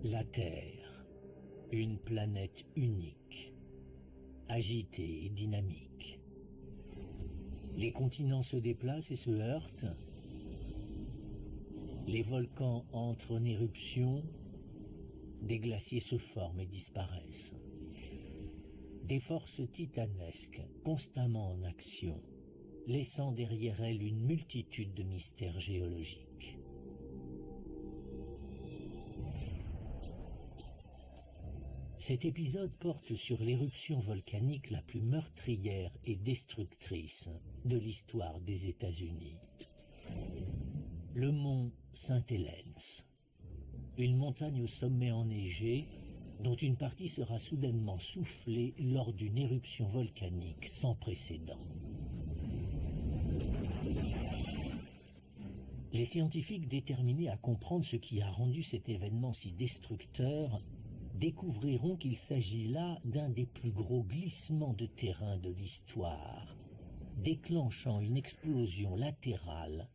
La Terre, une planète unique, agitée et dynamique. Les continents se déplacent et se heurtent. Les volcans entrent en éruption. Des glaciers se forment et disparaissent. Des forces titanesques, constamment en action, laissant derrière elles une multitude de mystères géologiques. Cet épisode porte sur l'éruption volcanique la plus meurtrière et destructrice de l'histoire des États-Unis. Le mont Saint-Helens, une montagne au sommet enneigé dont une partie sera soudainement soufflée lors d'une éruption volcanique sans précédent. Les scientifiques déterminés à comprendre ce qui a rendu cet événement si destructeur découvriront qu'il s'agit là d'un des plus gros glissements de terrain de l'histoire, déclenchant une explosion latérale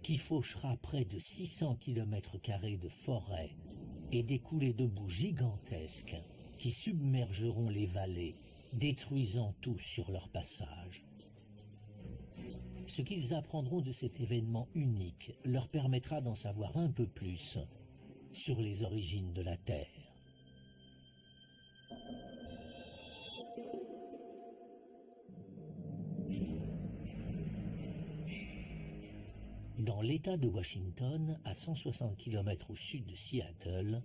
qui fauchera près de 600 km² de forêt et des coulées de boue gigantesques qui submergeront les vallées, détruisant tout sur leur passage. Ce qu'ils apprendront de cet événement unique leur permettra d'en savoir un peu plus sur les origines de la Terre. Dans l'État de Washington, à 160 km au sud de Seattle,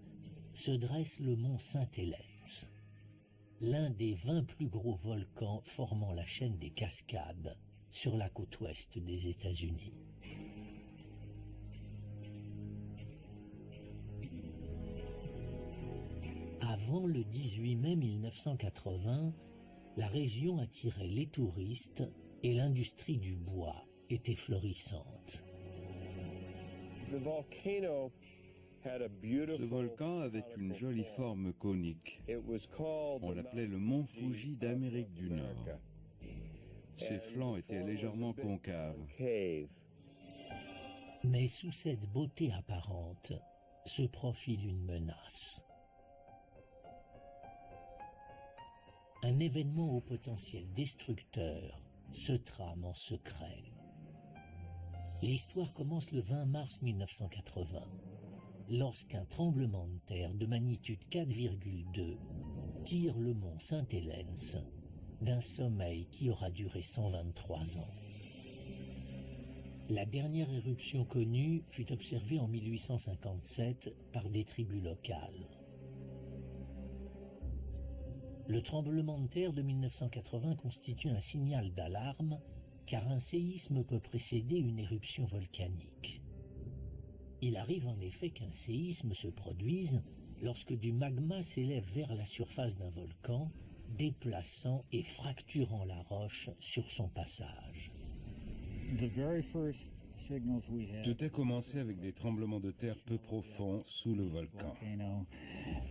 se dresse le mont Saint-Helens, l'un des 20 plus gros volcans formant la chaîne des Cascades sur la côte ouest des États-Unis. Avant le 18 mai 1980, la région attirait les touristes et l'industrie du bois était florissante. Ce volcan avait une jolie forme conique. On l'appelait le mont Fuji d'Amérique du Nord. Ses flancs étaient légèrement concaves. Mais sous cette beauté apparente se profile une menace. Un événement au potentiel destructeur se trame en secret. L'histoire commence le 20 mars 1980, lorsqu'un tremblement de terre de magnitude 4,2 tire le mont Saint-Helens d'un sommeil qui aura duré 123 ans. La dernière éruption connue fut observée en 1857 par des tribus locales. Le tremblement de terre de 1980 constitue un signal d'alarme car un séisme peut précéder une éruption volcanique. Il arrive en effet qu'un séisme se produise lorsque du magma s'élève vers la surface d'un volcan, déplaçant et fracturant la roche sur son passage. Tout a commencé avec des tremblements de terre peu profonds sous le volcan.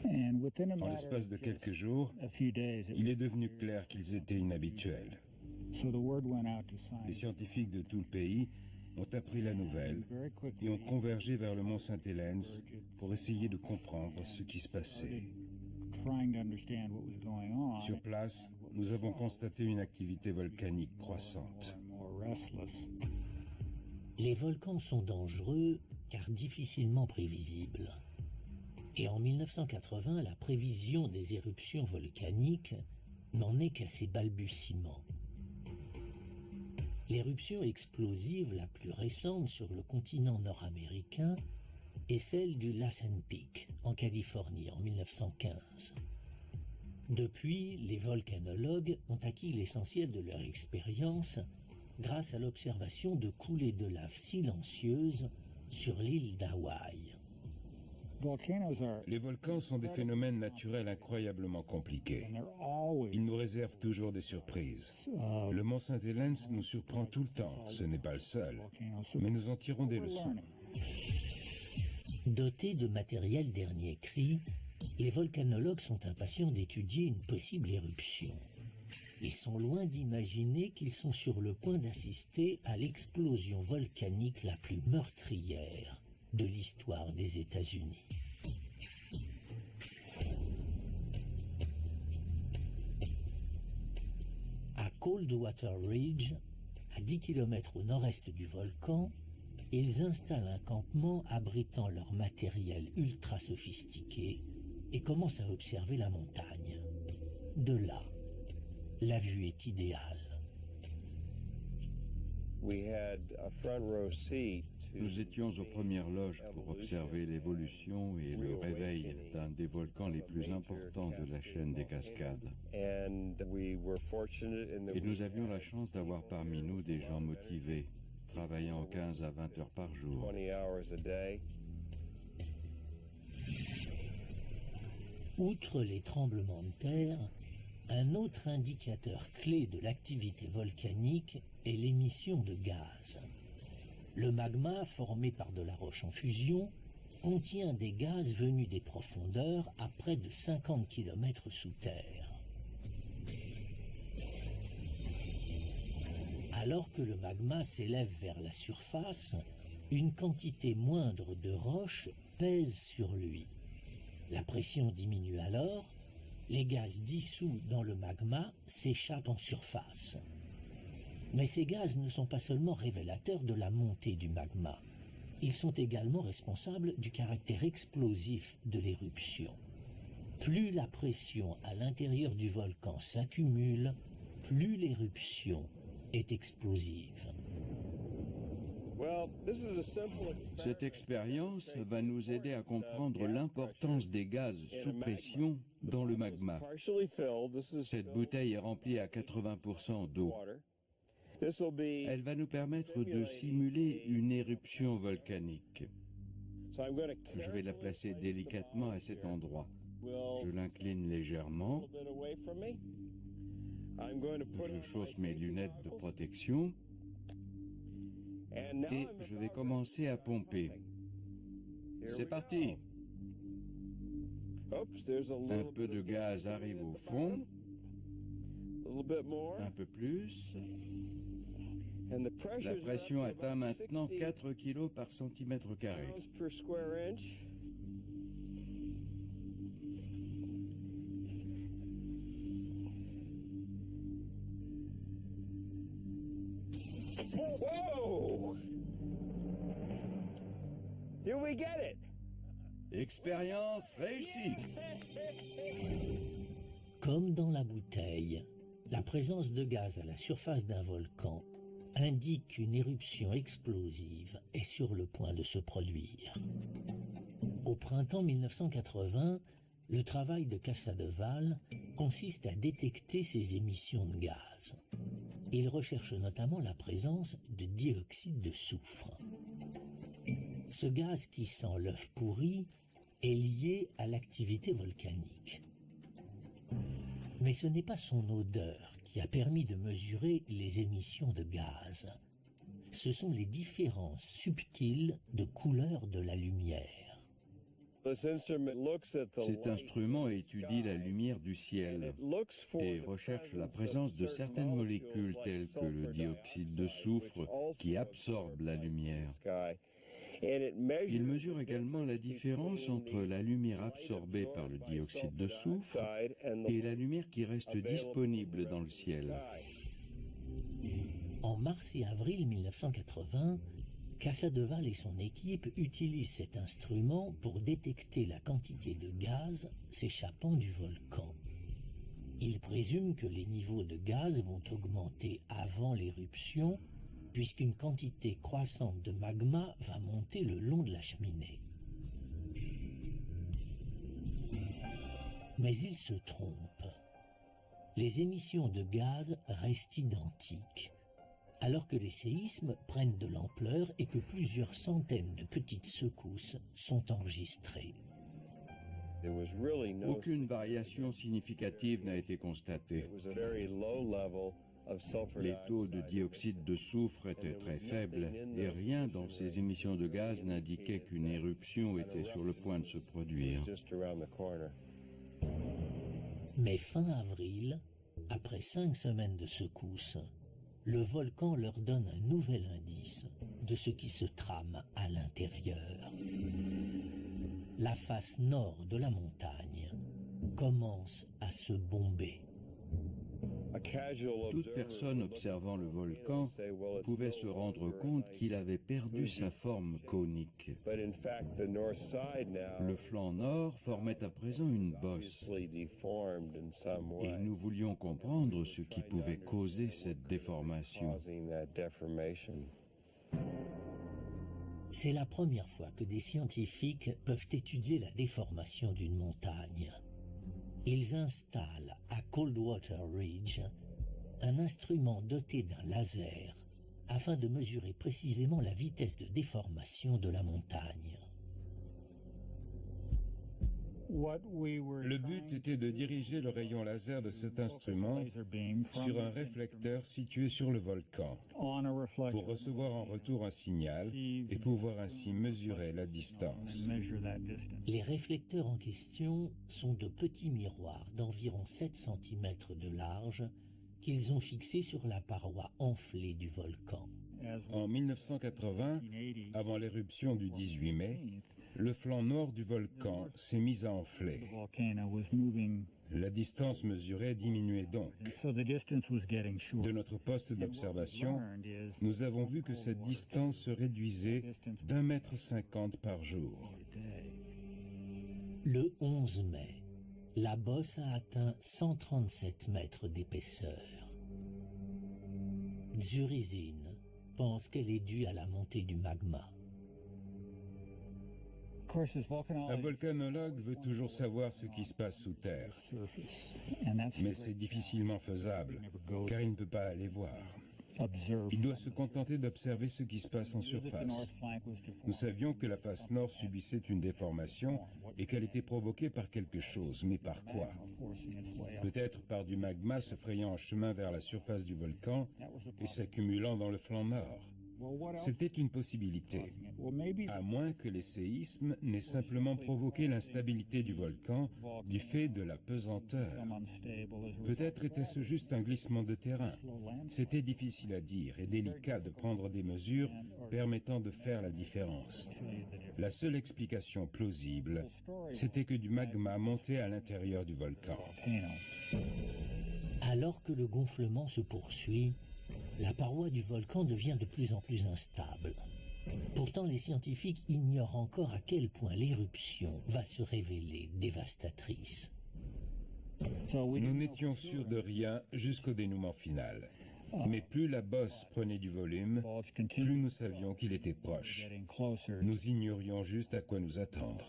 En l'espace de quelques jours, il est devenu clair qu'ils étaient inhabituels. Les scientifiques de tout le pays ont appris la nouvelle et ont convergé vers le mont Saint-Helens pour essayer de comprendre ce qui se passait. Sur place, nous avons constaté une activité volcanique croissante. Les volcans sont dangereux car difficilement prévisibles. Et en 1980, la prévision des éruptions volcaniques n'en est qu'à ses balbutiements. L'éruption explosive la plus récente sur le continent nord-américain est celle du Lassen Peak, en Californie, en 1915. Depuis, les volcanologues ont acquis l'essentiel de leur expérience grâce à l'observation de coulées de lave silencieuses sur l'île d'Hawaï. Les volcans sont des phénomènes naturels incroyablement compliqués. Ils nous réservent toujours des surprises. Le mont Saint-Helens nous surprend tout le temps. Ce n'est pas le seul. Mais nous en tirons des leçons. Dotés de matériel dernier cri, les volcanologues sont impatients d'étudier une possible éruption. Ils sont loin d'imaginer qu'ils sont sur le point d'assister à l'explosion volcanique la plus meurtrière de l'histoire des États-Unis. Coldwater Ridge, à 10 km au nord-est du volcan, ils installent un campement abritant leur matériel ultra sophistiqué et commencent à observer la montagne. De là, la vue est idéale. Nous étions aux premières loges pour observer l'évolution et le réveil d'un des volcans les plus importants de la chaîne des Cascades. Et nous avions la chance d'avoir parmi nous des gens motivés, travaillant 15 à 20 heures par jour. Outre les tremblements de terre, un autre indicateur clé de l'activité volcanique est l'émission de gaz. Le magma, formé par de la roche en fusion, contient des gaz venus des profondeurs à près de 50 km sous terre. Alors que le magma s'élève vers la surface, une quantité moindre de roche pèse sur lui. La pression diminue alors, les gaz dissous dans le magma s'échappent en surface. Mais ces gaz ne sont pas seulement révélateurs de la montée du magma. Ils sont également responsables du caractère explosif de l'éruption. Plus la pression à l'intérieur du volcan s'accumule, plus l'éruption est explosive. Cette expérience va nous aider à comprendre l'importance des gaz sous pression dans le magma. Cette bouteille est remplie à 80% d'eau. Elle va nous permettre de simuler une éruption volcanique. Je vais la placer délicatement à cet endroit. Je l'incline légèrement. Je chausse mes lunettes de protection. Et je vais commencer à pomper. C'est parti. Un peu de gaz arrive au fond. Un peu plus. La pression atteint maintenant 4 kg par centimètre carré. Whoa! Did we get it? Expérience réussie. Comme dans la bouteille, la présence de gaz à la surface d'un volcan indique qu'une éruption explosive est sur le point de se produire. Au printemps 1980, le travail de Casadeval consiste à détecter ces émissions de gaz. Il recherche notamment la présence de dioxyde de soufre. Ce gaz qui sent l'œuf pourri est lié à l'activité volcanique. Mais ce n'est pas son odeur qui a permis de mesurer les émissions de gaz. Ce sont les différences subtiles de couleur de la lumière. Cet instrument étudie la lumière du ciel et recherche la présence de certaines molécules telles que le dioxyde de soufre qui absorbe la lumière. Il mesure également la différence entre la lumière absorbée par le dioxyde de soufre et la lumière qui reste disponible dans le ciel. En mars et avril 1980, Casadeval et son équipe utilisent cet instrument pour détecter la quantité de gaz s'échappant du volcan. Ils présument que les niveaux de gaz vont augmenter avant l'éruption, puisqu'une quantité croissante de magma va monter le long de la cheminée. Mais ils se trompent. Les émissions de gaz restent identiques, alors que les séismes prennent de l'ampleur et que plusieurs centaines de petites secousses sont enregistrées. Aucune variation significative n'a été constatée. Les taux de dioxyde de soufre étaient très faibles et rien dans ces émissions de gaz n'indiquait qu'une éruption était sur le point de se produire. Mais fin avril, après 5 semaines de secousses, le volcan leur donne un nouvel indice de ce qui se trame à l'intérieur. La face nord de la montagne commence à se bomber. Toute personne observant le volcan pouvait se rendre compte qu'il avait perdu sa forme cônique. Le flanc nord formait à présent une bosse. Et nous voulions comprendre ce qui pouvait causer cette déformation. C'est la première fois que des scientifiques peuvent étudier la déformation d'une montagne. Ils installent à Coldwater Ridge un instrument doté d'un laser afin de mesurer précisément la vitesse de déformation de la montagne. Le but était de diriger le rayon laser de cet instrument sur un réflecteur situé sur le volcan pour recevoir en retour un signal et pouvoir ainsi mesurer la distance. Les réflecteurs en question sont de petits miroirs d'environ 7 cm de large qu'ils ont fixés sur la paroi enflée du volcan. En 1980, avant l'éruption du 18 mai, le flanc nord du volcan s'est mis à enfler. La distance mesurée diminuait donc. De notre poste d'observation, nous avons vu que cette distance se réduisait d'1,50 m par jour. Le 11 mai, la bosse a atteint 137 mètres d'épaisseur. Dzurizin pense qu'elle est due à la montée du magma. Un volcanologue veut toujours savoir ce qui se passe sous terre, mais c'est difficilement faisable, car il ne peut pas aller voir. Il doit se contenter d'observer ce qui se passe en surface. Nous savions que la face nord subissait une déformation et qu'elle était provoquée par quelque chose, mais par quoi? Peut-être par du magma se frayant un chemin vers la surface du volcan et s'accumulant dans le flanc nord. C'était une possibilité, à moins que les séismes n'aient simplement provoqué l'instabilité du volcan du fait de la pesanteur. Peut-être était-ce juste un glissement de terrain. C'était difficile à dire et délicat de prendre des mesures permettant de faire la différence. La seule explication plausible, c'était que du magma montait à l'intérieur du volcan. Alors que le gonflement se poursuit, la paroi du volcan devient de plus en plus instable. Pourtant, les scientifiques ignorent encore à quel point l'éruption va se révéler dévastatrice. Nous n'étions sûrs de rien jusqu'au dénouement final. Mais plus la bosse prenait du volume, plus nous savions qu'il était proche. Nous ignorions juste à quoi nous attendre.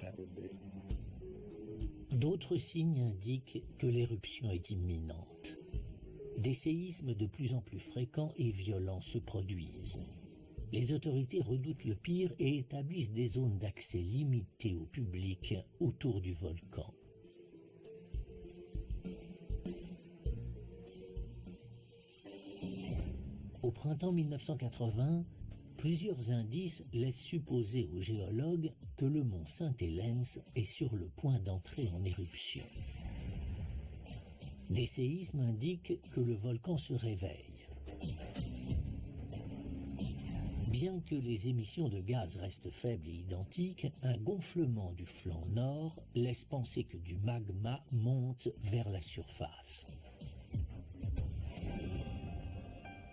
D'autres signes indiquent que l'éruption est imminente. Des séismes de plus en plus fréquents et violents se produisent. Les autorités redoutent le pire et établissent des zones d'accès limitées au public autour du volcan. Au printemps 1980, plusieurs indices laissent supposer aux géologues que le mont Saint-Helens est sur le point d'entrer en éruption. Des séismes indiquent que le volcan se réveille. Bien que les émissions de gaz restent faibles et identiques, un gonflement du flanc nord laisse penser que du magma monte vers la surface.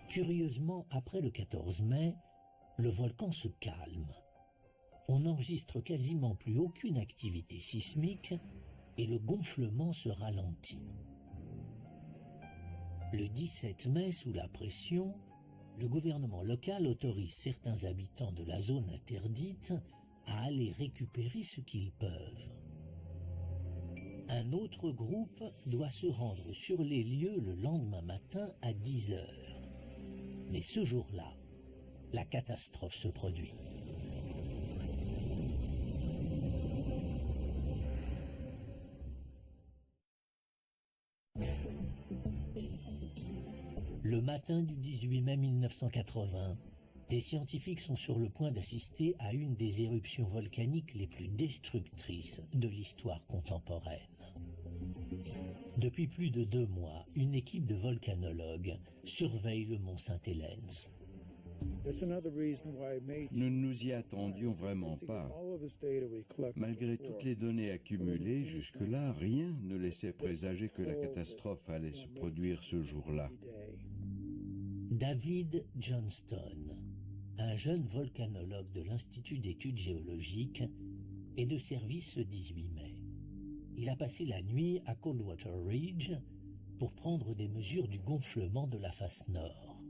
Curieusement, après le 14 mai, le volcan se calme. On n'enregistre quasiment plus aucune activité sismique et le gonflement se ralentit. Le 17 mai, sous la pression, le gouvernement local autorise certains habitants de la zone interdite à aller récupérer ce qu'ils peuvent. Un autre groupe doit se rendre sur les lieux le lendemain matin à 10 heures. Mais ce jour-là, la catastrophe se produit. Le matin du 18 mai 1980, des scientifiques sont sur le point d'assister à une des éruptions volcaniques les plus destructrices de l'histoire contemporaine. Depuis plus de 2 mois, une équipe de volcanologues surveille le mont Saint-Helens. Nous ne nous y attendions vraiment pas. Malgré toutes les données accumulées, jusque-là, rien ne laissait présager que la catastrophe allait se produire ce jour-là. David Johnston, un jeune volcanologue de l'Institut d'études géologiques, est de service ce 18 mai. Il a passé la nuit à Coldwater Ridge pour prendre des mesures du gonflement de la face nord.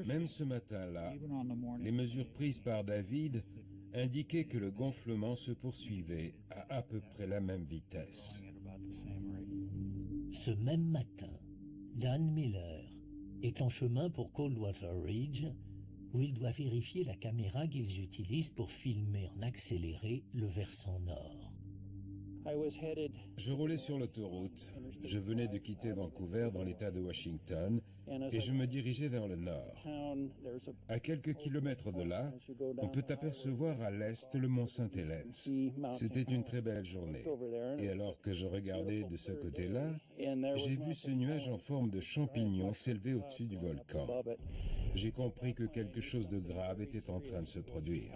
Même ce matin-là, les mesures prises par David indiquaient que le gonflement se poursuivait à peu près la même vitesse. Ce même matin, Dan Miller est en chemin pour Coldwater Ridge, où il doit vérifier la caméra qu'ils utilisent pour filmer en accéléré le versant nord. Je roulais sur l'autoroute. Je venais de quitter Vancouver dans l'État de Washington et je me dirigeais vers le nord. À quelques kilomètres de là, on peut apercevoir à l'est le mont Saint-Helens. C'était une très belle journée. Et alors que je regardais de ce côté-là, j'ai vu ce nuage en forme de champignon s'élever au-dessus du volcan. J'ai compris que quelque chose de grave était en train de se produire.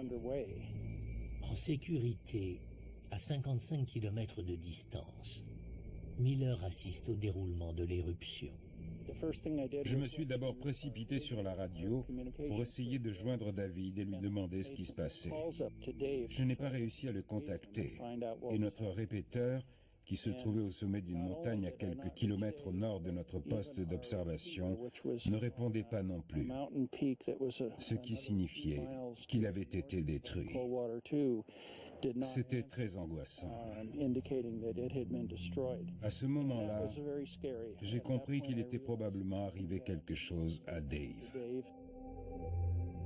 En sécurité, à 55 km de distance, Miller assiste au déroulement de l'éruption. Je me suis d'abord précipité sur la radio pour essayer de joindre David et lui demander ce qui se passait. Je n'ai pas réussi à le contacter et notre répéteur, qui se trouvait au sommet d'une montagne à quelques kilomètres au nord de notre poste d'observation, ne répondait pas non plus, ce qui signifiait qu'il avait été détruit. C'était très angoissant. À ce moment-là, j'ai compris qu'il était probablement arrivé quelque chose à Dave.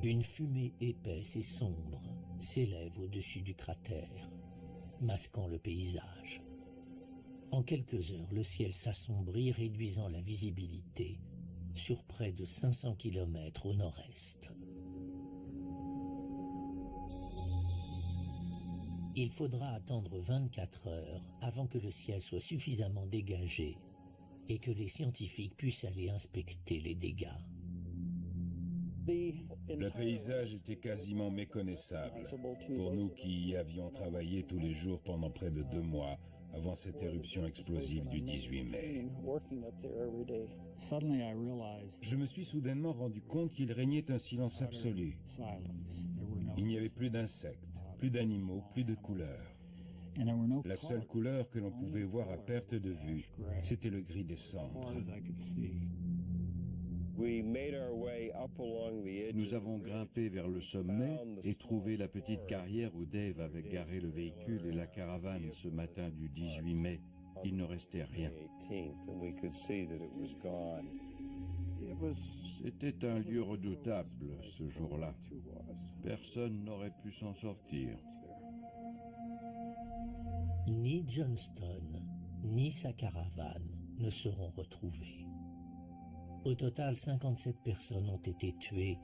Une fumée épaisse et sombre s'élève au-dessus du cratère, masquant le paysage. En quelques heures, le ciel s'assombrit, réduisant la visibilité sur près de 500 km au nord-est. Il faudra attendre 24 heures avant que le ciel soit suffisamment dégagé et que les scientifiques puissent aller inspecter les dégâts. Le paysage était quasiment méconnaissable pour nous qui y avions travaillé tous les jours pendant près de 2 mois avant cette éruption explosive du 18 mai. Je me suis soudainement rendu compte qu'il régnait un silence absolu. Il n'y avait plus d'insectes, plus d'animaux, plus de couleurs. La seule couleur que l'on pouvait voir à perte de vue, c'était le gris des cendres. Nous avons grimpé vers le sommet et trouvé la petite carrière où Dave avait garé le véhicule et la caravane ce matin du 18 mai. Il ne restait rien. C'était un lieu redoutable ce jour-là. Personne n'aurait pu s'en sortir. Ni Johnston, ni sa caravane ne seront retrouvés. Au total, 57 personnes ont été tuées,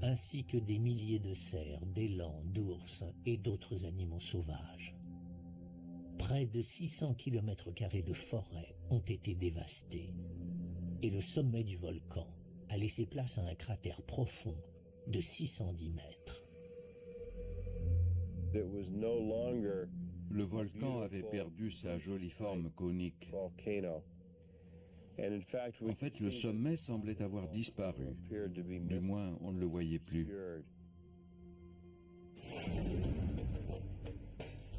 ainsi que des milliers de cerfs, d'élans, d'ours et d'autres animaux sauvages. Près de 600 km² de forêt ont été dévastés, et le sommet du volcan a laissé place à un cratère profond de 610 mètres. Le volcan avait perdu sa jolie forme conique. En fait, le sommet semblait avoir disparu. Du moins, on ne le voyait plus.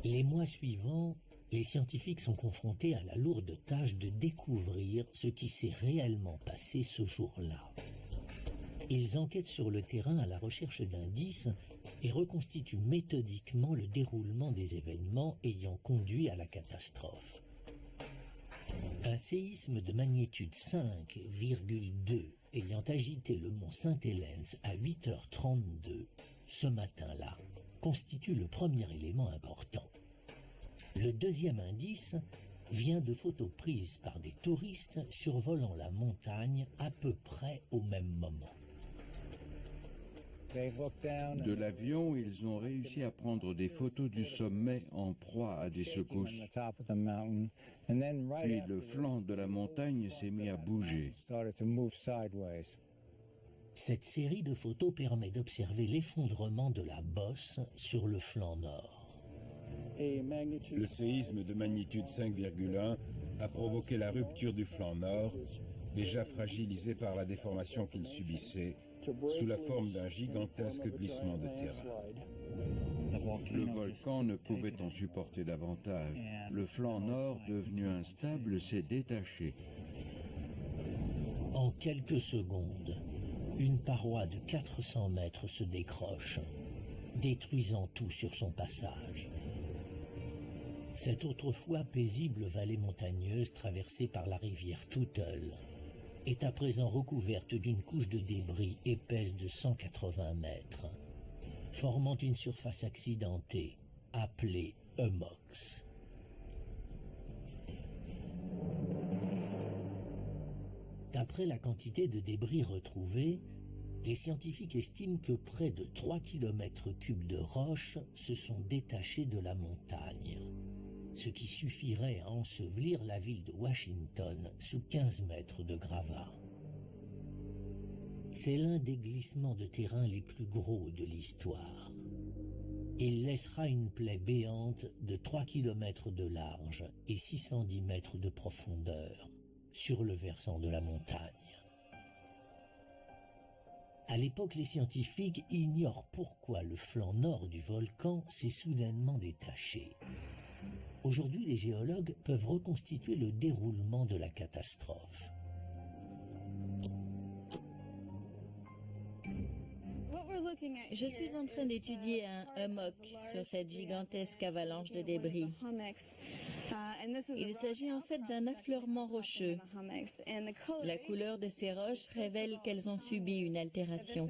Les mois suivants, les scientifiques sont confrontés à la lourde tâche de découvrir ce qui s'est réellement passé ce jour-là. Ils enquêtent sur le terrain à la recherche d'indices et reconstituent méthodiquement le déroulement des événements ayant conduit à la catastrophe. Un séisme de magnitude 5,2 ayant agité le mont Saint-Helens à 8h32 ce matin-là constitue le premier élément important. Le deuxième indice vient de photos prises par des touristes survolant la montagne à peu près au même moment. De l'avion, ils ont réussi à prendre des photos du sommet en proie à des secousses. Puis le flanc de la montagne s'est mis à bouger. Cette série de photos permet d'observer l'effondrement de la bosse sur le flanc nord. Le séisme de magnitude 5,1 a provoqué la rupture du flanc nord, déjà fragilisé par la déformation qu'il subissait, sous la forme d'un gigantesque glissement de terrain. Le volcan ne pouvait en supporter davantage. Le flanc nord, devenu instable, s'est détaché. En quelques secondes, une paroi de 400 mètres se décroche, détruisant tout sur son passage. Cette autrefois paisible vallée montagneuse traversée par la rivière Toutle est à présent recouverte d'une couche de débris épaisse de 180 mètres, formant une surface accidentée, appelée hummocks. D'après la quantité de débris retrouvés, les scientifiques estiment que près de 3 km3 de roches se sont détachés de la montagne, ce qui suffirait à ensevelir la ville de Washington sous 15 mètres de gravats. C'est l'un des glissements de terrain les plus gros de l'histoire. Il laissera une plaie béante de 3 km de large et 610 mètres de profondeur sur le versant de la montagne. À l'époque, les scientifiques ignorent pourquoi le flanc nord du volcan s'est soudainement détaché. Aujourd'hui, les géologues peuvent reconstituer le déroulement de la catastrophe. Je suis en train d'étudier un hummock sur cette gigantesque avalanche de débris. Il s'agit en fait d'un affleurement rocheux. La couleur de ces roches révèle qu'elles ont subi une altération.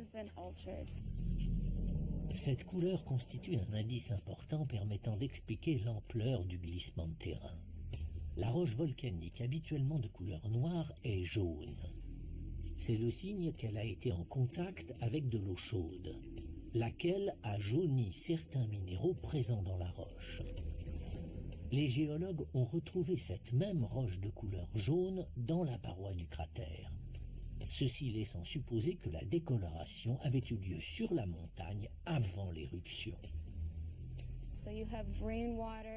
Cette couleur constitue un indice important permettant d'expliquer l'ampleur du glissement de terrain. La roche volcanique, habituellement de couleur noire, est jaune. C'est le signe qu'elle a été en contact avec de l'eau chaude, laquelle a jauni certains minéraux présents dans la roche. Les géologues ont retrouvé cette même roche de couleur jaune dans la paroi du cratère. Ceci laissant supposer que la décoloration avait eu lieu sur la montagne avant l'éruption.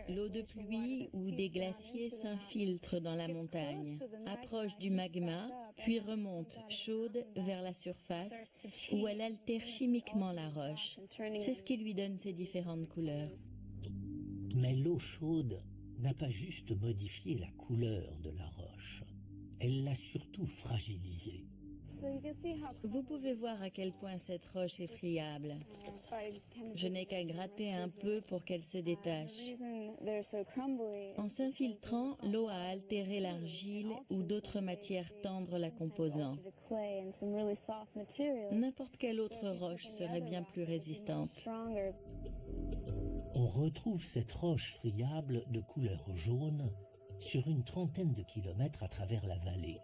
L'eau de pluie ou des glaciers s'infiltre dans la montagne, approche du magma, puis remonte chaude vers la surface où elle altère chimiquement la roche. C'est ce qui lui donne ses différentes couleurs. Mais l'eau chaude n'a pas juste modifié la couleur de la roche, elle l'a surtout fragilisée. Vous pouvez voir à quel point cette roche est friable. Je n'ai qu'à gratter un peu pour qu'elle se détache. En s'infiltrant, l'eau a altéré l'argile ou d'autres matières tendres la composant. N'importe quelle autre roche serait bien plus résistante. On retrouve cette roche friable de couleur jaune sur une trentaine de kilomètres à travers la vallée,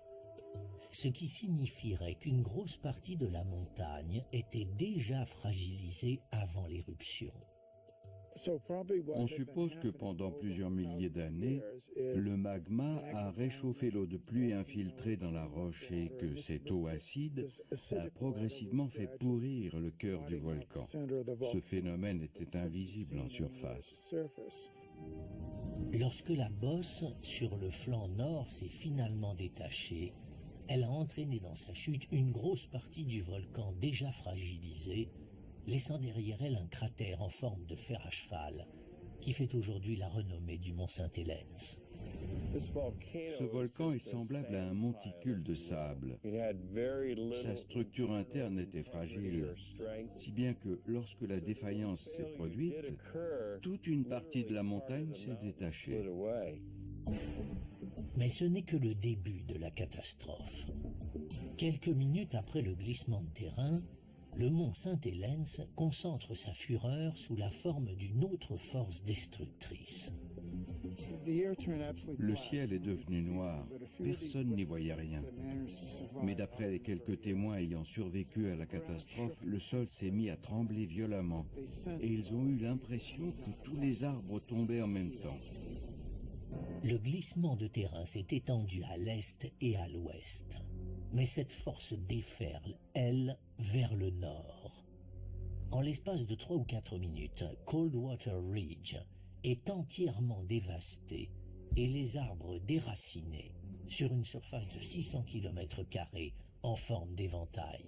ce qui signifierait qu'une grosse partie de la montagne était déjà fragilisée avant l'éruption. On suppose que pendant plusieurs milliers d'années, le magma a réchauffé l'eau de pluie infiltrée dans la roche et que cette eau acide a progressivement fait pourrir le cœur du volcan. Ce phénomène était invisible en surface. Lorsque la bosse sur le flanc nord s'est finalement détachée, elle a entraîné dans sa chute une grosse partie du volcan déjà fragilisé, laissant derrière elle un cratère en forme de fer à cheval qui fait aujourd'hui la renommée du mont Saint-Helens. Ce volcan est semblable à un monticule de sable. Sa structure interne était fragile, si bien que lorsque la défaillance s'est produite, toute une partie de la montagne s'est détachée. Mais ce n'est que le début de la catastrophe. Quelques minutes après le glissement de terrain, le mont Saint-Helens concentre sa fureur sous la forme d'une autre force destructrice. Le ciel est devenu noir, personne n'y voyait rien. Mais d'après les quelques témoins ayant survécu à la catastrophe, le sol s'est mis à trembler violemment et ils ont eu l'impression que tous les arbres tombaient en même temps. Le glissement de terrain s'est étendu à l'est et à l'ouest. Mais cette force déferle, elle, vers le nord. En l'espace de 3 ou 4 minutes, Coldwater Ridge est entièrement dévasté et les arbres déracinés sur une surface de 600 km² en forme d'éventail.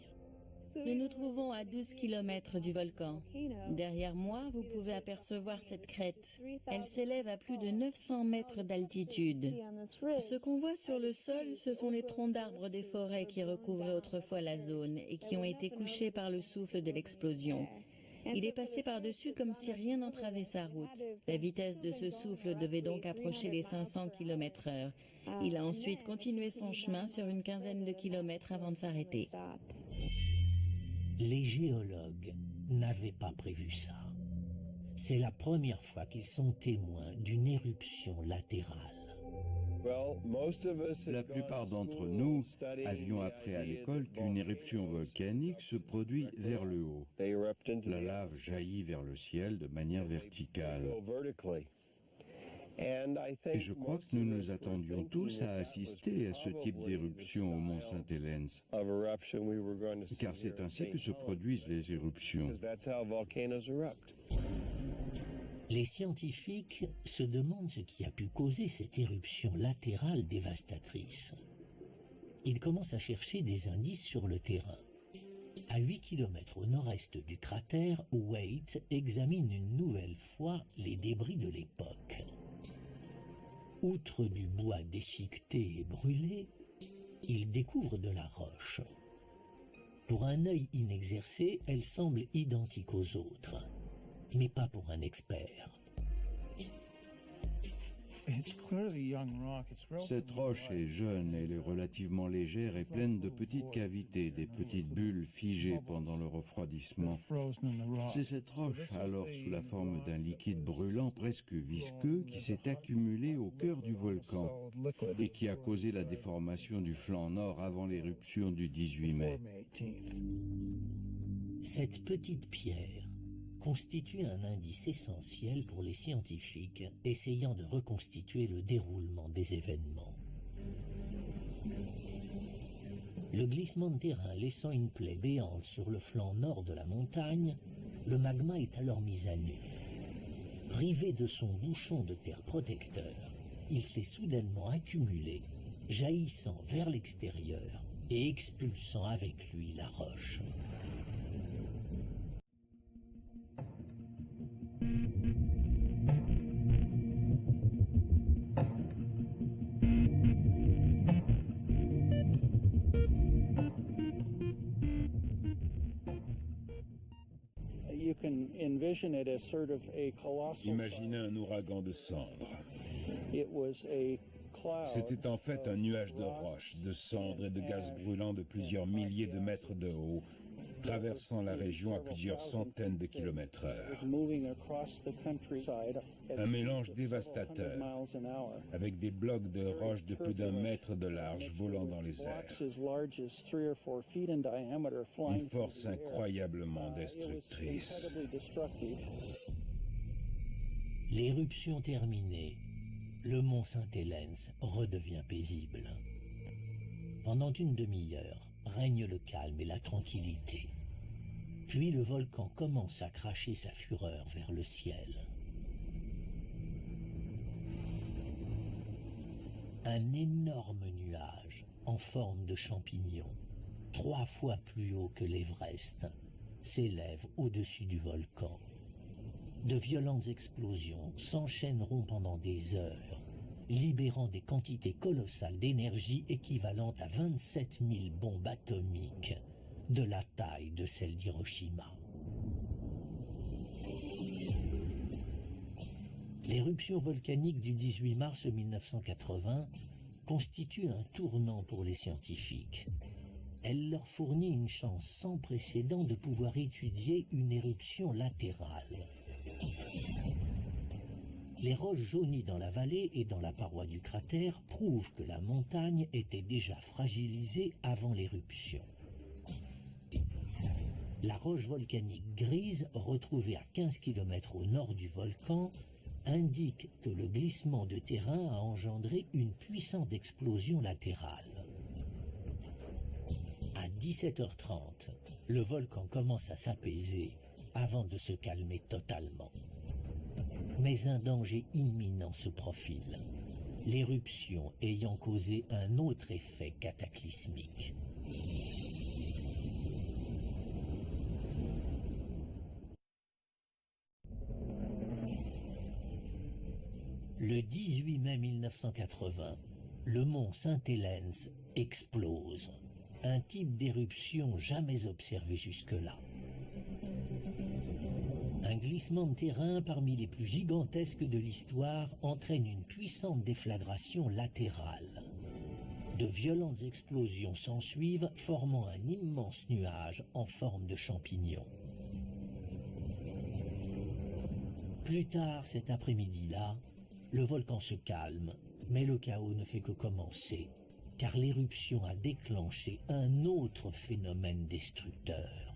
Nous nous trouvons à 12 km du volcan. Derrière moi, vous pouvez apercevoir cette crête. Elle s'élève à plus de 900 mètres d'altitude. Ce qu'on voit sur le sol, ce sont les troncs d'arbres des forêts qui recouvraient autrefois la zone et qui ont été couchés par le souffle de l'explosion. Il est passé par-dessus comme si rien n'entravait sa route. La vitesse de ce souffle devait donc approcher les 500 km/h. Il a ensuite continué son chemin sur une quinzaine de kilomètres avant de s'arrêter. Les géologues n'avaient pas prévu ça. C'est la première fois qu'ils sont témoins d'une éruption latérale. La plupart d'entre nous avions appris à l'école qu'une éruption volcanique se produit vers le haut. La lave jaillit vers le ciel de manière verticale. Et je crois que nous nous attendions tous à assister à ce type d'éruption au mont Saint-Helens, car c'est ainsi que se produisent les éruptions. Les scientifiques se demandent ce qui a pu causer cette éruption latérale dévastatrice. Ils commencent à chercher des indices sur le terrain. À 8 km au nord-est du cratère, Waite examine une nouvelle fois les débris de l'époque. Outre du bois déchiqueté et brûlé, il découvre de la roche. Pour un œil inexercé, elle semble identique aux autres, mais pas pour un expert. Cette roche est jeune, elle est relativement légère et pleine de petites cavités, des petites bulles figées pendant le refroidissement. C'est cette roche, alors sous la forme d'un liquide brûlant presque visqueux, qui s'est accumulé au cœur du volcan et qui a causé la déformation du flanc nord avant l'éruption du 18 mai. Cette petite pierre constitue un indice essentiel pour les scientifiques essayant de reconstituer le déroulement des événements. Le glissement de terrain laissant une plaie béante sur le flanc nord de la montagne, le magma est alors mis à nu. Privé de son bouchon de terre protecteur, il s'est soudainement accumulé, jaillissant vers l'extérieur et expulsant avec lui la roche. Imaginez un ouragan de cendres. C'était en fait un nuage de roches, de cendres et de gaz brûlants de plusieurs milliers de mètres de haut, traversant la région à plusieurs centaines de km/h. Un mélange dévastateur, avec des blocs de roches de plus d'1 mètre de large volant dans les airs. Une force incroyablement destructrice. L'éruption terminée, le mont Saint-Helens redevient paisible. Pendant une demi-heure, règne le calme et la tranquillité. Puis le volcan commence à cracher sa fureur vers le ciel. Un énorme nuage en forme de champignon, 3 fois plus haut que l'Everest, s'élève au-dessus du volcan. De violentes explosions s'enchaîneront pendant des heures, libérant des quantités colossales d'énergie équivalentes à 27 000 bombes atomiques, de la taille de celle d'Hiroshima. L'éruption volcanique du 18 mars 1980 constitue un tournant pour les scientifiques. Elle leur fournit une chance sans précédent de pouvoir étudier une éruption latérale. Les roches jaunies dans la vallée et dans la paroi du cratère prouvent que la montagne était déjà fragilisée avant l'éruption. La roche volcanique grise, retrouvée à 15 km au nord du volcan, indique que le glissement de terrain a engendré une puissante explosion latérale. À 17h30, le volcan commence à s'apaiser avant de se calmer totalement. Mais un danger imminent se profile, l'éruption ayant causé un autre effet cataclysmique. Le 18 mai 1980, le mont Saint-Helens explose, un type d'éruption jamais observé jusque-là. Un glissement de terrain parmi les plus gigantesques de l'histoire entraîne une puissante déflagration latérale. De violentes explosions s'ensuivent, formant un immense nuage en forme de champignon. Plus tard cet après-midi-là, le volcan se calme, mais le chaos ne fait que commencer, car l'éruption a déclenché un autre phénomène destructeur.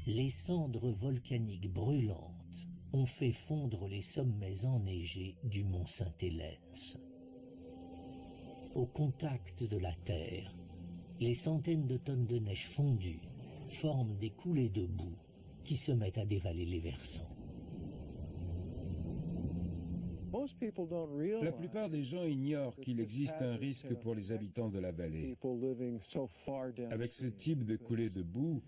Les cendres volcaniques brûlantes ont fait fondre les sommets enneigés du mont Saint-Helens. Au contact de la terre, les centaines de tonnes de neige fondue forment des coulées de boue qui se mettent à dévaler les versants. La plupart des gens ignorent qu'il existe un risque pour les habitants de la vallée. Avec ce type de coulée de boue,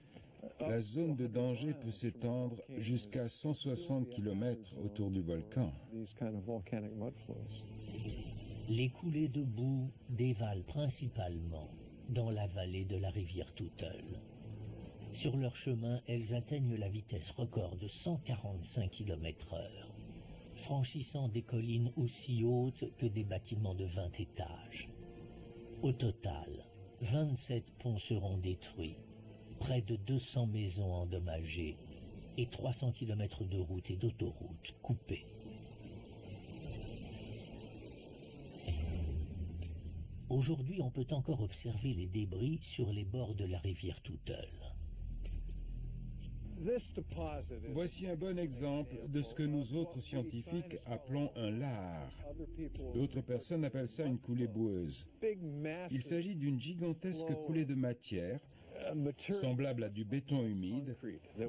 la zone de danger peut s'étendre jusqu'à 160 km autour du volcan. Les coulées de boue dévalent principalement dans la vallée de la rivière Toutle. Sur leur chemin, elles atteignent la vitesse record de 145 km/h, franchissant des collines aussi hautes que des bâtiments de 20 étages. Au total, 27 ponts seront détruits, près de 200 maisons endommagées et 300 km de routes et d'autoroutes coupées. Aujourd'hui, on peut encore observer les débris sur les bords de la rivière Toutle. Voici un bon exemple de ce que nous autres scientifiques appelons un lahar. D'autres personnes appellent ça une coulée boueuse. Il s'agit d'une gigantesque coulée de matière, semblable à du béton humide,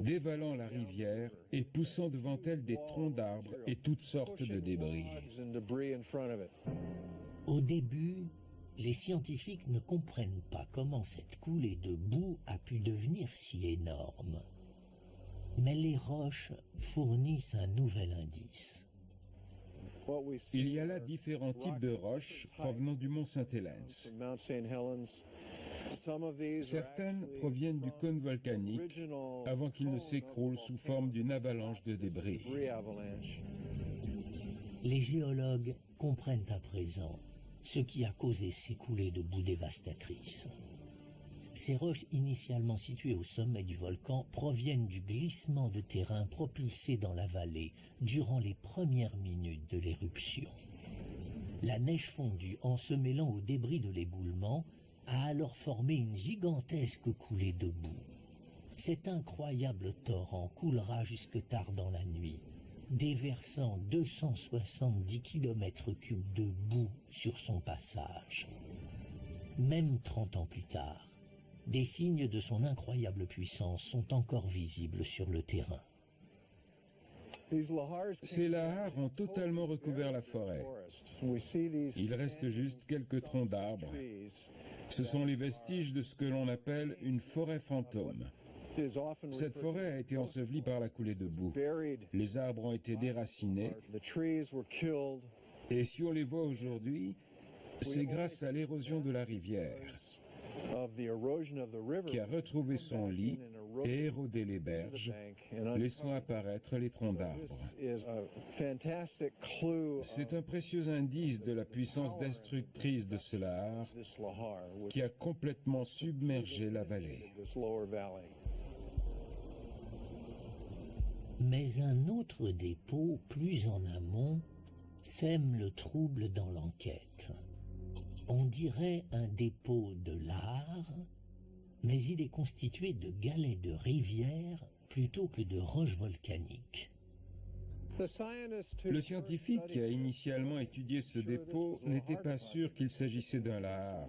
dévalant la rivière et poussant devant elle des troncs d'arbres et toutes sortes de débris. Au début, les scientifiques ne comprennent pas comment cette coulée de boue a pu devenir si énorme. Mais les roches fournissent un nouvel indice. Il y a là différents types de roches provenant du mont Saint-Helens. Certaines proviennent du cône volcanique avant qu'il ne s'écroule sous forme d'une avalanche de débris. Les géologues comprennent à présent ce qui a causé ces coulées de boue dévastatrices. Ces roches initialement situées au sommet du volcan proviennent du glissement de terrain propulsé dans la vallée durant les premières minutes de l'éruption. La neige fondue, en se mêlant aux débris de l'éboulement, a alors formé une gigantesque coulée de boue. Cet incroyable torrent coulera jusque tard dans la nuit, déversant 270 km3 de boue sur son passage. Même 30 ans plus tard, des signes de son incroyable puissance sont encore visibles sur le terrain. Ces lahars ont totalement recouvert la forêt. Il reste juste quelques troncs d'arbres. Ce sont les vestiges de ce que l'on appelle une forêt fantôme. Cette forêt a été ensevelie par la coulée de boue. Les arbres ont été déracinés. Et si on les voit aujourd'hui, c'est grâce à l'érosion de la rivière, qui a retrouvé son lit et érodé les berges, laissant apparaître les troncs d'arbres. C'est un précieux indice de la puissance destructrice de ce lahar qui a complètement submergé la vallée. Mais un autre dépôt, plus en amont, sème le trouble dans l'enquête. On dirait un dépôt de lahar, mais il est constitué de galets de rivière plutôt que de roches volcaniques. Le scientifique qui a initialement étudié ce dépôt n'était pas sûr qu'il s'agissait d'un lahar,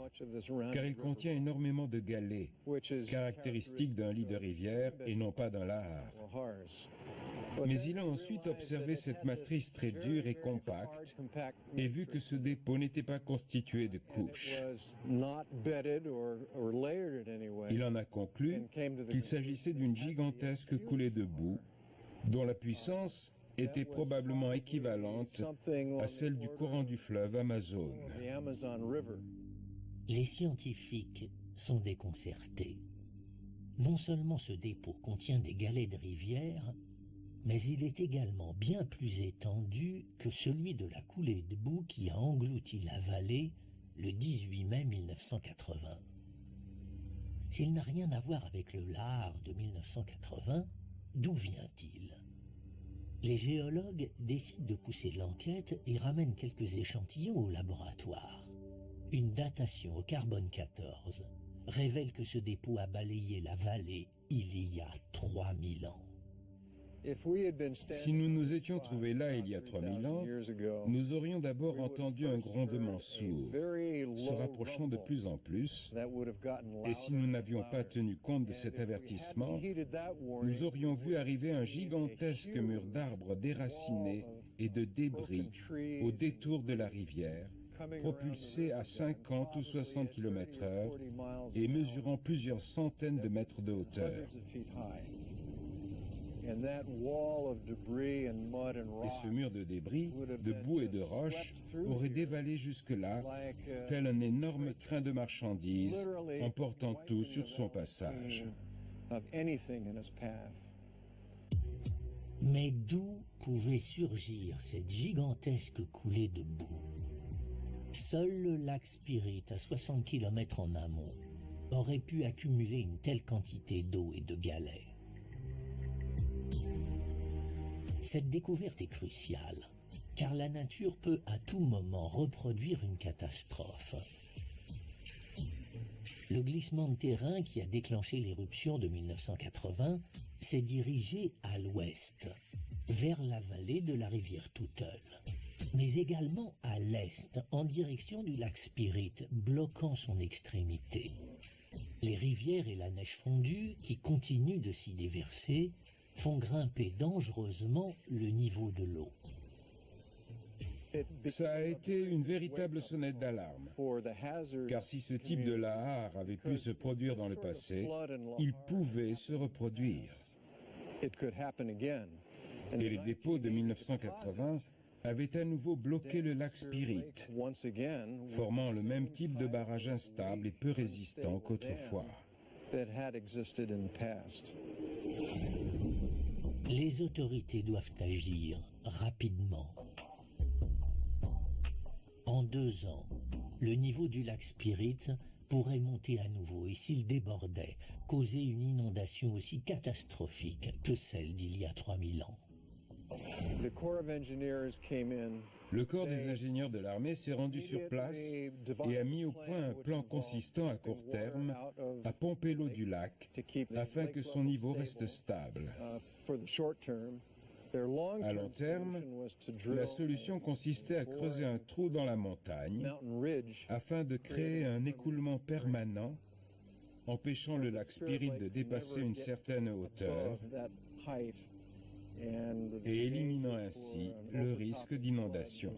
car il contient énormément de galets, caractéristiques d'un lit de rivière et non pas d'un lahar. Mais il a ensuite observé cette matrice très dure et compacte et vu que ce dépôt n'était pas constitué de couches. Il en a conclu qu'il s'agissait d'une gigantesque coulée de boue dont la puissance était probablement équivalente à celle du courant du fleuve Amazone. Les scientifiques sont déconcertés. Non seulement ce dépôt contient des galets de rivière, mais il est également bien plus étendu que celui de la coulée de boue qui a englouti la vallée le 18 mai 1980. S'il n'a rien à voir avec le lahar de 1980, d'où vient-il? Les géologues décident de pousser l'enquête et ramènent quelques échantillons au laboratoire. Une datation au carbone 14 révèle que ce dépôt a balayé la vallée il y a 3000 ans. Si nous nous étions trouvés là il y a 3000 ans, nous aurions d'abord entendu un grondement sourd, se rapprochant de plus en plus, et si nous n'avions pas tenu compte de cet avertissement, nous aurions vu arriver un gigantesque mur d'arbres déracinés et de débris au détour de la rivière, propulsé à 50 ou 60 km/h et mesurant plusieurs centaines de mètres de hauteur. Et ce mur de débris, de boue et de roches aurait dévalé jusque-là, tel un énorme train de marchandises, emportant tout sur son passage. Mais d'où pouvait surgir cette gigantesque coulée de boue? Seul le lac Spirit, à 60 km en amont, aurait pu accumuler une telle quantité d'eau et de galets. Cette découverte est cruciale, car la nature peut à tout moment reproduire une catastrophe. Le glissement de terrain qui a déclenché l'éruption de 1980 s'est dirigé à l'ouest, vers la vallée de la rivière Toutle, mais également à l'est, en direction du lac Spirit, bloquant son extrémité. Les rivières et la neige fondue, qui continuent de s'y déverser, font grimper dangereusement le niveau de l'eau. Ça a été une véritable sonnette d'alarme, car si ce type de lahar avait pu se produire dans le passé, il pouvait se reproduire. Et les dépôts de 1980 avaient à nouveau bloqué le lac Spirit, formant le même type de barrage instable et peu résistant qu'autrefois. Les autorités doivent agir rapidement. En 2 ans, le niveau du lac Spirit pourrait monter à nouveau et s'il débordait, causer une inondation aussi catastrophique que celle d'il y a 3000 ans. Le corps des ingénieurs de l'armée s'est rendu sur place et a mis au point un plan consistant à court terme à pomper l'eau du lac afin que son niveau reste stable. À long terme, la solution consistait à creuser un trou dans la montagne afin de créer un écoulement permanent, empêchant le lac Spirit de dépasser une certaine hauteur et éliminant ainsi le risque d'inondation.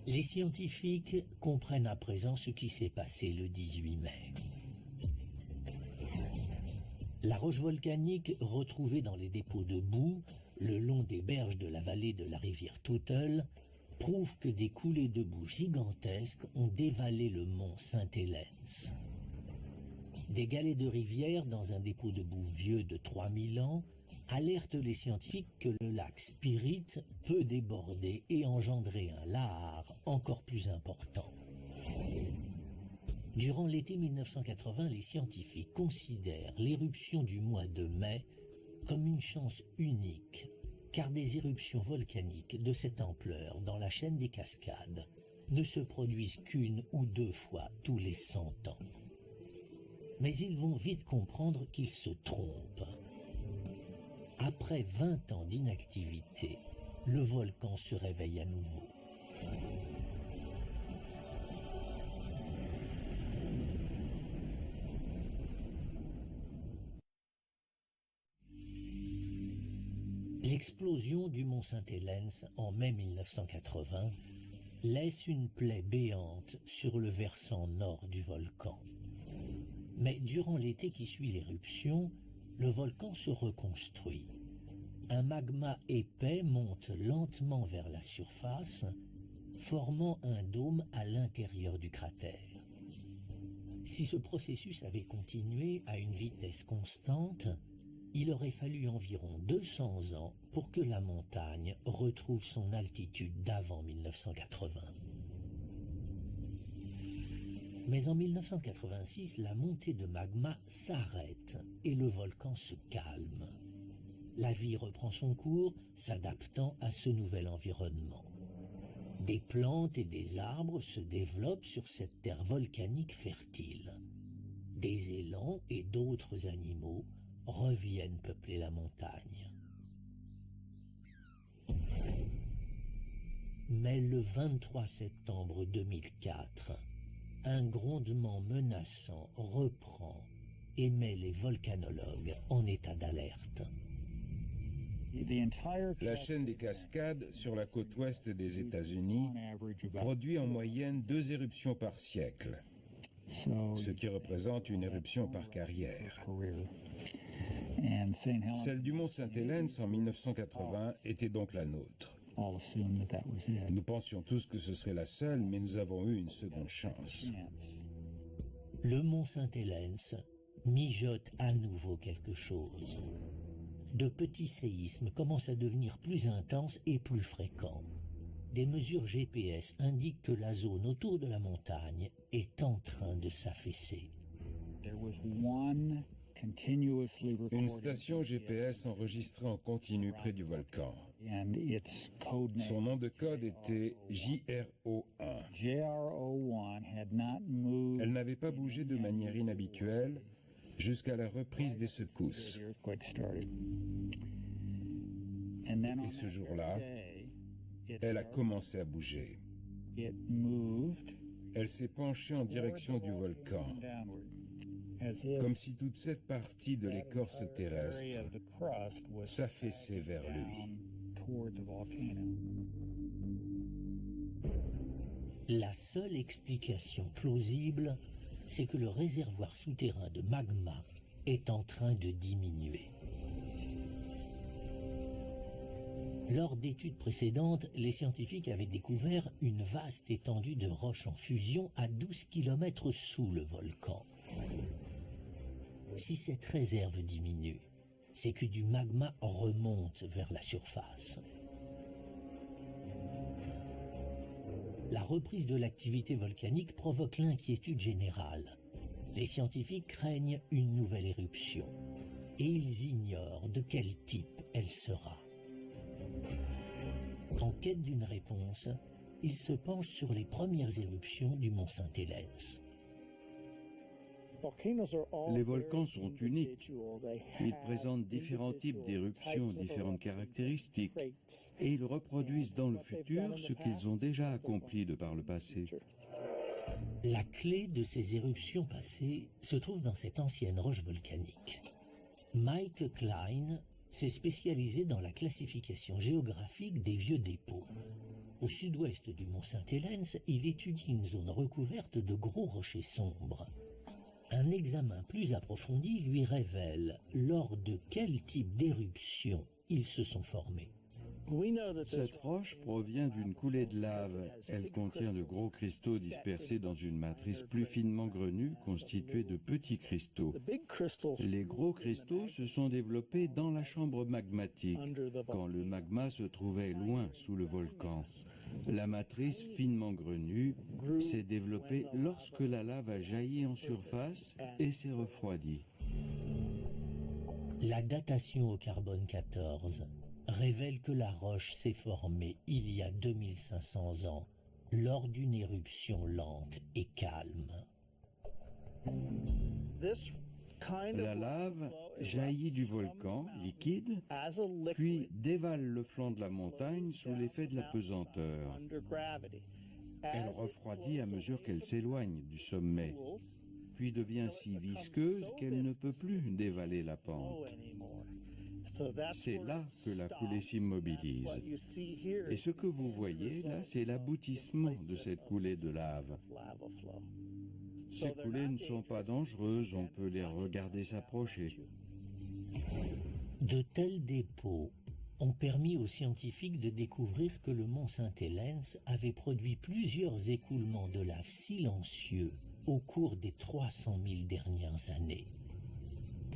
Les scientifiques comprennent à présent ce qui s'est passé le 18 mai. La roche volcanique retrouvée dans les dépôts de boue le long des berges de la vallée de la rivière Toutle prouve que des coulées de boue gigantesques ont dévalé le mont Saint-Hélens. Des galets de rivière dans un dépôt de boue vieux de 3000 ans alertent les scientifiques que le lac Spirit peut déborder et engendrer un lahar encore plus important. Durant l'été 1980, les scientifiques considèrent l'éruption du mois de mai comme une chance unique, car des éruptions volcaniques de cette ampleur dans la chaîne des Cascades ne se produisent qu'une ou 2 fois tous les 100 ans. Mais ils vont vite comprendre qu'ils se trompent. Après 20 ans d'inactivité, le volcan se réveille à nouveau. L'explosion du mont Saint-Hélens en mai 1980 laisse une plaie béante sur le versant nord du volcan. Mais durant l'été qui suit l'éruption, le volcan se reconstruit. Un magma épais monte lentement vers la surface, formant un dôme à l'intérieur du cratère. Si ce processus avait continué à une vitesse constante, il aurait fallu environ 200 ans pour que la montagne retrouve son altitude d'avant 1980. Mais en 1986, la montée de magma s'arrête et le volcan se calme. La vie reprend son cours, s'adaptant à ce nouvel environnement. Des plantes et des arbres se développent sur cette terre volcanique fertile. Des élans et d'autres animaux reviennent peupler la montagne. Mais le 23 septembre 2004, un grondement menaçant reprend et met les volcanologues en état d'alerte. La chaîne des Cascades sur la côte ouest des États-Unis produit en moyenne 2 éruptions par siècle, ce qui représente une éruption par carrière. Celle du mont Saint-Hélens en 1980 était donc la nôtre. Nous pensions tous que ce serait la seule, mais nous avons eu une seconde chance. Le mont Saint-Hélens mijote à nouveau quelque chose. De petits séismes commencent à devenir plus intenses et plus fréquents. Des mesures GPS indiquent que la zone autour de la montagne est en train de s'affaisser. Une station GPS enregistrée en continu près du volcan. Son nom de code était JRO1. Elle n'avait pas bougé de manière inhabituelle jusqu'à la reprise des secousses. Et ce jour-là, elle a commencé à bouger. Elle s'est penchée en direction du volcan, comme si toute cette partie de l'écorce terrestre s'affaissait vers lui. La seule explication plausible, c'est que le réservoir souterrain de magma est en train de diminuer. Lors d'études précédentes, les scientifiques avaient découvert une vaste étendue de roches en fusion à 12 km sous le volcan. Si cette réserve diminue, c'est que du magma remonte vers la surface. La reprise de l'activité volcanique provoque l'inquiétude générale. Les scientifiques craignent une nouvelle éruption et ils ignorent de quel type elle sera. En quête d'une réponse, ils se penchent sur les premières éruptions du mont Saint-Hélens. Les volcans sont uniques. Ils présentent différents types d'éruptions, différentes caractéristiques, et ils reproduisent dans le futur ce qu'ils ont déjà accompli de par le passé. La clé de ces éruptions passées se trouve dans cette ancienne roche volcanique. Mike Klein s'est spécialisé dans la classification géographique des vieux dépôts. Au sud-ouest du mont Saint-Hélens, il étudie une zone recouverte de gros rochers sombres. Un examen plus approfondi lui révèle lors de quel type d'éruption ils se sont formés. Cette roche provient d'une coulée de lave. Elle contient de gros cristaux dispersés dans une matrice plus finement grenue constituée de petits cristaux. Les gros cristaux se sont développés dans la chambre magmatique, quand le magma se trouvait loin sous le volcan. La matrice finement grenue s'est développée lorsque la lave a jailli en surface et s'est refroidie. La datation au carbone 14 révèle que la roche s'est formée il y a 2500 ans, lors d'une éruption lente et calme. La lave jaillit du volcan, liquide, puis dévale le flanc de la montagne sous l'effet de la pesanteur. Elle refroidit à mesure qu'elle s'éloigne du sommet, puis devient si visqueuse qu'elle ne peut plus dévaler la pente. C'est là que la coulée s'immobilise. Et ce que vous voyez là, c'est l'aboutissement de cette coulée de lave. Ces coulées ne sont pas dangereuses, on peut les regarder s'approcher. De tels dépôts ont permis aux scientifiques de découvrir que le mont Saint-Helens avait produit plusieurs écoulements de lave silencieux au cours des 300 000 dernières années.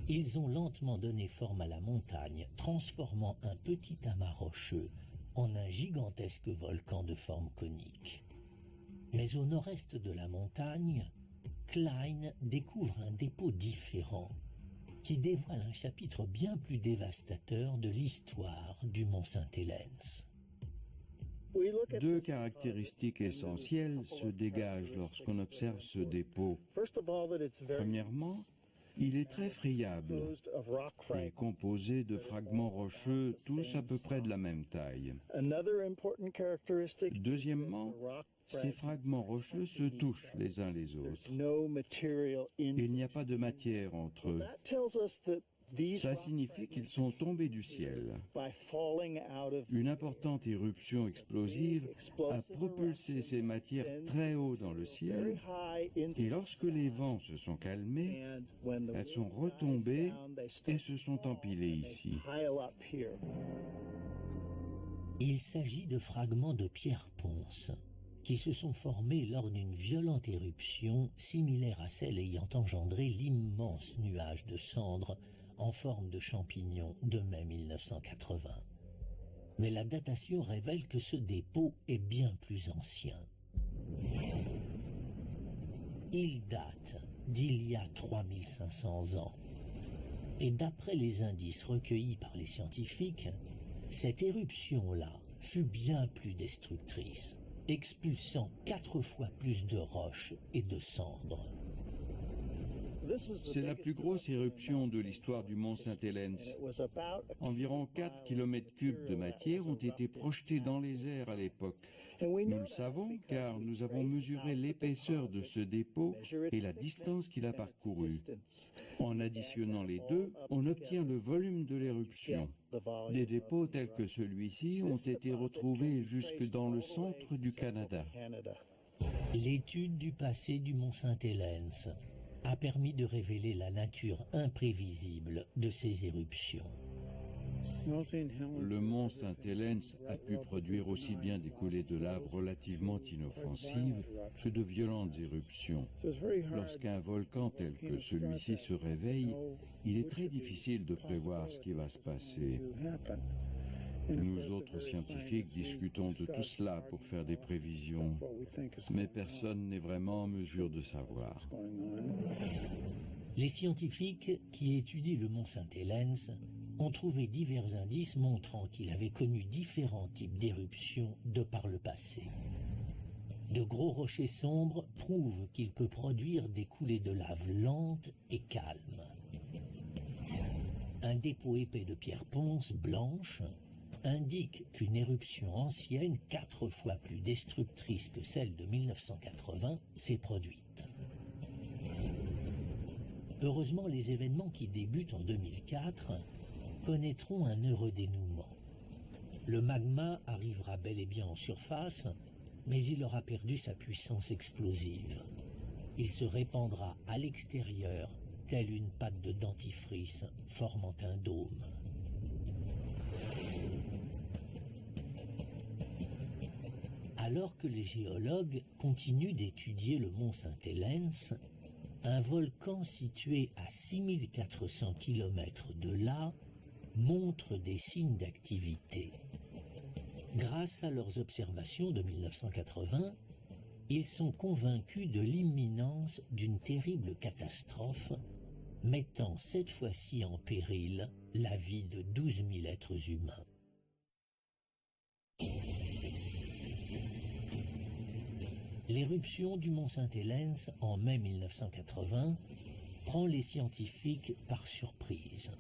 Ils ont lentement donné forme à la montagne, transformant un petit amas rocheux en un gigantesque volcan de forme conique. Mais au nord-est de la montagne, Klein découvre un dépôt différent qui dévoile un chapitre bien plus dévastateur de l'histoire du mont Saint-Helens. Deux caractéristiques essentielles se dégagent lorsqu'on observe ce dépôt. Premièrement, il est très friable et composé de fragments rocheux, tous à peu près de la même taille. Deuxièmement, ces fragments rocheux se touchent les uns les autres. Il n'y a pas de matière entre eux. Ça signifie qu'ils sont tombés du ciel. Une importante éruption explosive a propulsé ces matières très haut dans le ciel et lorsque les vents se sont calmés, elles sont retombées et se sont empilées ici. Il s'agit de fragments de pierre ponce qui se sont formés lors d'une violente éruption similaire à celle ayant engendré l'immense nuage de cendres en forme de champignon de mai 1980. Mais la datation révèle que ce dépôt est bien plus ancien. Il date d'il y a 3500 ans. Et d'après les indices recueillis par les scientifiques, cette éruption-là fut bien plus destructrice, expulsant 4 fois plus de roches et de cendres. C'est la plus grosse éruption de l'histoire du mont Saint-Helens. Environ 4 km3 de matière ont été projetés dans les airs à l'époque. Nous le savons car nous avons mesuré l'épaisseur de ce dépôt et la distance qu'il a parcourue. En additionnant les deux, on obtient le volume de l'éruption. Des dépôts tels que celui-ci ont été retrouvés jusque dans le centre du Canada. L'étude du passé du mont Saint-Helens a permis de révéler la nature imprévisible de ces éruptions. Le mont Saint-Helens a pu produire aussi bien des coulées de lave relativement inoffensives que de violentes éruptions. Lorsqu'un volcan tel que celui-ci se réveille, il est très difficile de prévoir ce qui va se passer. Nous autres scientifiques discutons de tout cela pour faire des prévisions, mais personne n'est vraiment en mesure de savoir. Les scientifiques qui étudient le mont Saint-Helens ont trouvé divers indices montrant qu'il avait connu différents types d'éruptions de par le passé. De gros rochers sombres prouvent qu'il peut produire des coulées de lave lentes et calmes. Un dépôt épais de pierre ponce blanche indique qu'une éruption ancienne, 4 fois plus destructrice que celle de 1980, s'est produite. Heureusement, les événements qui débutent en 2004 connaîtront un heureux dénouement. Le magma arrivera bel et bien en surface, mais il aura perdu sa puissance explosive. Il se répandra à l'extérieur, telle une pâte de dentifrice formant un dôme. Alors que les géologues continuent d'étudier le mont Saint-Helens, un volcan situé à 6400 km de là montre des signes d'activité. Grâce à leurs observations de 1980, ils sont convaincus de l'imminence d'une terrible catastrophe, mettant cette fois-ci en péril la vie de 12 000 êtres humains. L'éruption du mont Saint-Helens en mai 1980 prend les scientifiques par surprise.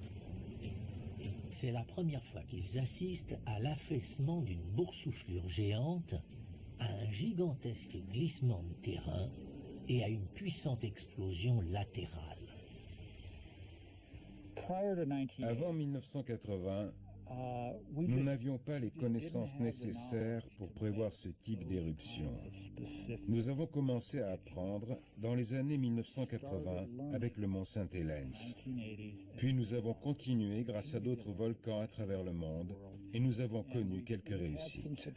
C'est la première fois qu'ils assistent à l'affaissement d'une boursouflure géante, à un gigantesque glissement de terrain et à une puissante explosion latérale. Avant 1980, nous n'avions pas les connaissances nécessaires pour prévoir ce type d'éruption. Nous avons commencé à apprendre dans les années 1980 avec le mont Saint-Helens. Puis nous avons continué grâce à d'autres volcans à travers le monde et nous avons connu quelques réussites.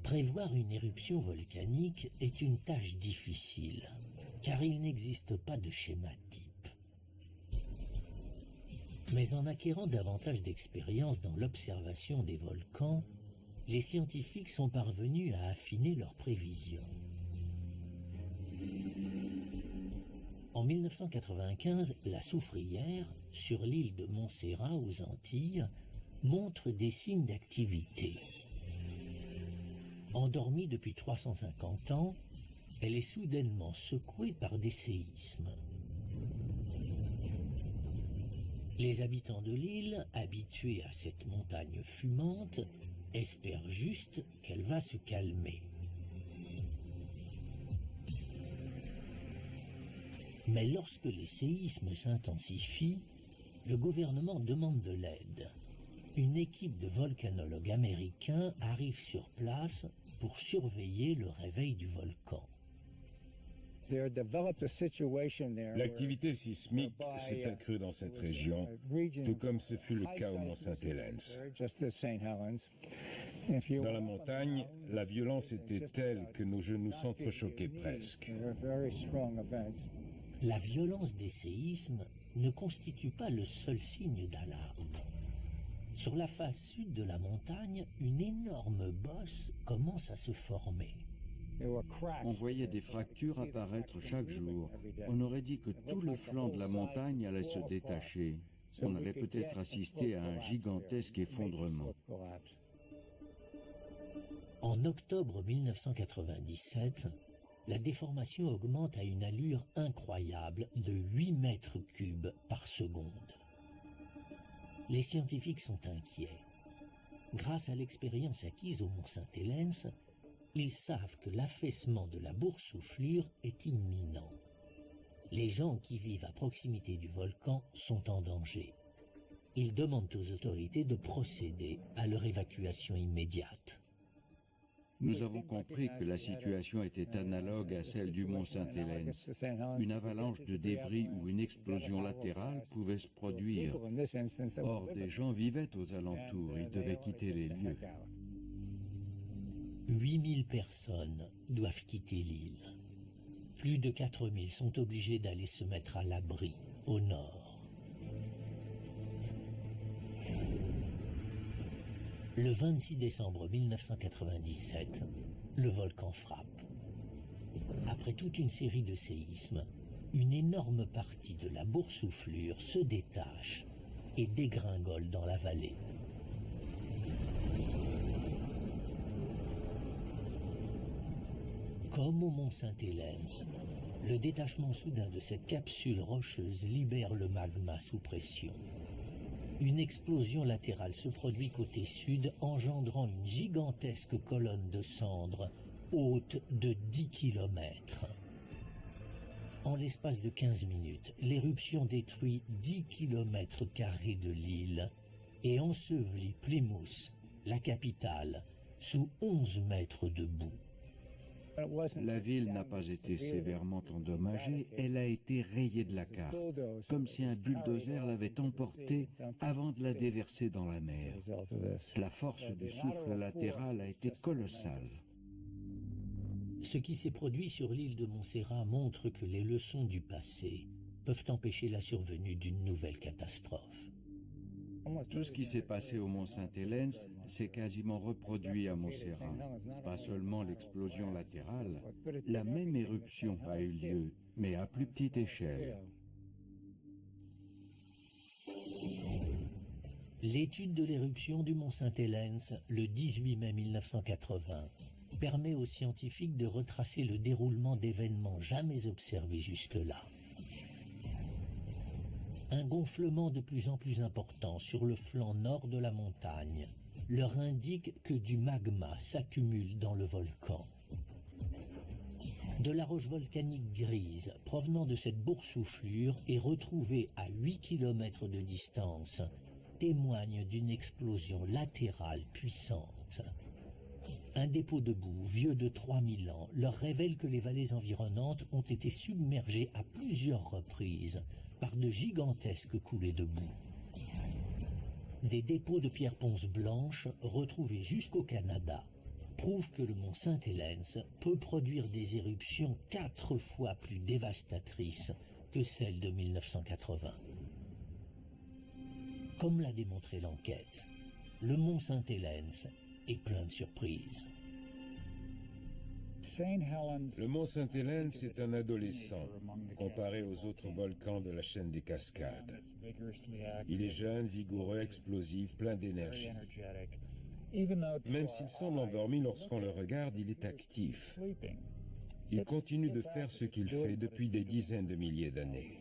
Prévoir une éruption volcanique est une tâche difficile, car il n'existe pas de schéma type. Mais en acquérant davantage d'expérience dans l'observation des volcans, les scientifiques sont parvenus à affiner leurs prévisions. En 1995, la soufrière, sur l'île de Montserrat aux Antilles, montre des signes d'activité. Endormie depuis 350 ans, elle est soudainement secouée par des séismes. Les habitants de l'île, habitués à cette montagne fumante, espèrent juste qu'elle va se calmer. Mais lorsque les séismes s'intensifient, le gouvernement demande de l'aide. Une équipe de volcanologues américains arrive sur place pour surveiller le réveil du volcan. L'activité sismique s'est accrue dans cette région, tout comme ce fut le cas au mont Saint-Helens. Dans la montagne, la violence était telle que nos genoux s'entrechoquaient presque. La violence des séismes ne constitue pas le seul signe d'alarme. Sur la face sud de la montagne, une énorme bosse commence à se former. On voyait des fractures apparaître chaque jour. On aurait dit que tout le flanc de la montagne allait se détacher. On allait peut-être assister à un gigantesque effondrement. En octobre 1997, la déformation augmente à une allure incroyable de 8 mètres cubes par seconde. Les scientifiques sont inquiets. Grâce à l'expérience acquise au mont Saint-Helens, ils savent que l'affaissement de la boursouflure est imminent. Les gens qui vivent à proximité du volcan sont en danger. Ils demandent aux autorités de procéder à leur évacuation immédiate. Nous avons compris que la situation était analogue à celle du mont Saint-Helens. Une avalanche de débris ou une explosion latérale pouvait se produire. Or, des gens vivaient aux alentours, ils devaient quitter les lieux. 8000 personnes doivent quitter l'île. Plus de 4000 sont obligés d'aller se mettre à l'abri, au nord. Le 26 décembre 1997, le volcan frappe. Après toute une série de séismes, une énorme partie de la boursouflure se détache et dégringole dans la vallée. Comme au mont Saint-Helens, le détachement soudain de cette capsule rocheuse libère le magma sous pression. Une explosion latérale se produit côté sud, engendrant une gigantesque colonne de cendres haute de 10 km. En l'espace de 15 minutes, l'éruption détruit 10 km² de l'île et ensevelit Plymouth, la capitale, sous 11 mètres de boue. La ville n'a pas été sévèrement endommagée, elle a été rayée de la carte, comme si un bulldozer l'avait emportée avant de la déverser dans la mer. La force du souffle latéral a été colossale. Ce qui s'est produit sur l'île de Montserrat montre que les leçons du passé peuvent empêcher la survenue d'une nouvelle catastrophe. Tout ce qui s'est passé au mont Saint-Helens s'est quasiment reproduit à Montserrat. Pas seulement l'explosion latérale, la même éruption a eu lieu, mais à plus petite échelle. L'étude de l'éruption du mont Saint-Helens le 18 mai 1980 permet aux scientifiques de retracer le déroulement d'événements jamais observés jusque-là. Un gonflement de plus en plus important sur le flanc nord de la montagne leur indique que du magma s'accumule dans le volcan. De la roche volcanique grise provenant de cette boursouflure et retrouvée à 8 km de distance témoigne d'une explosion latérale puissante. Un dépôt de boue vieux de 3000 ans leur révèle que les vallées environnantes ont été submergées à plusieurs reprises par de gigantesques coulées de boue. Des dépôts de pierres ponces blanches retrouvés jusqu'au Canada prouvent que le mont Saint-Helens peut produire des éruptions 4 fois plus dévastatrices que celles de 1980. Comme l'a démontré l'enquête, le mont Saint-Helens est plein de surprises. Le mont Saint-Hélène, c'est un adolescent comparé aux autres volcans de la chaîne des Cascades. Il est jeune, vigoureux, explosif, plein d'énergie. Même s'il semble endormi lorsqu'on le regarde, il est actif. Il continue de faire ce qu'il fait depuis des dizaines de milliers d'années.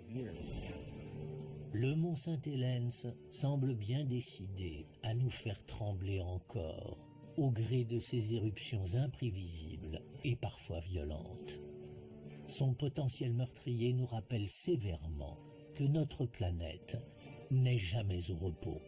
Le mont Saint-Helens semble bien décidé à nous faire trembler encore, au gré de ses éruptions imprévisibles et parfois violentes. Son potentiel meurtrier nous rappelle sévèrement que notre planète n'est jamais au repos.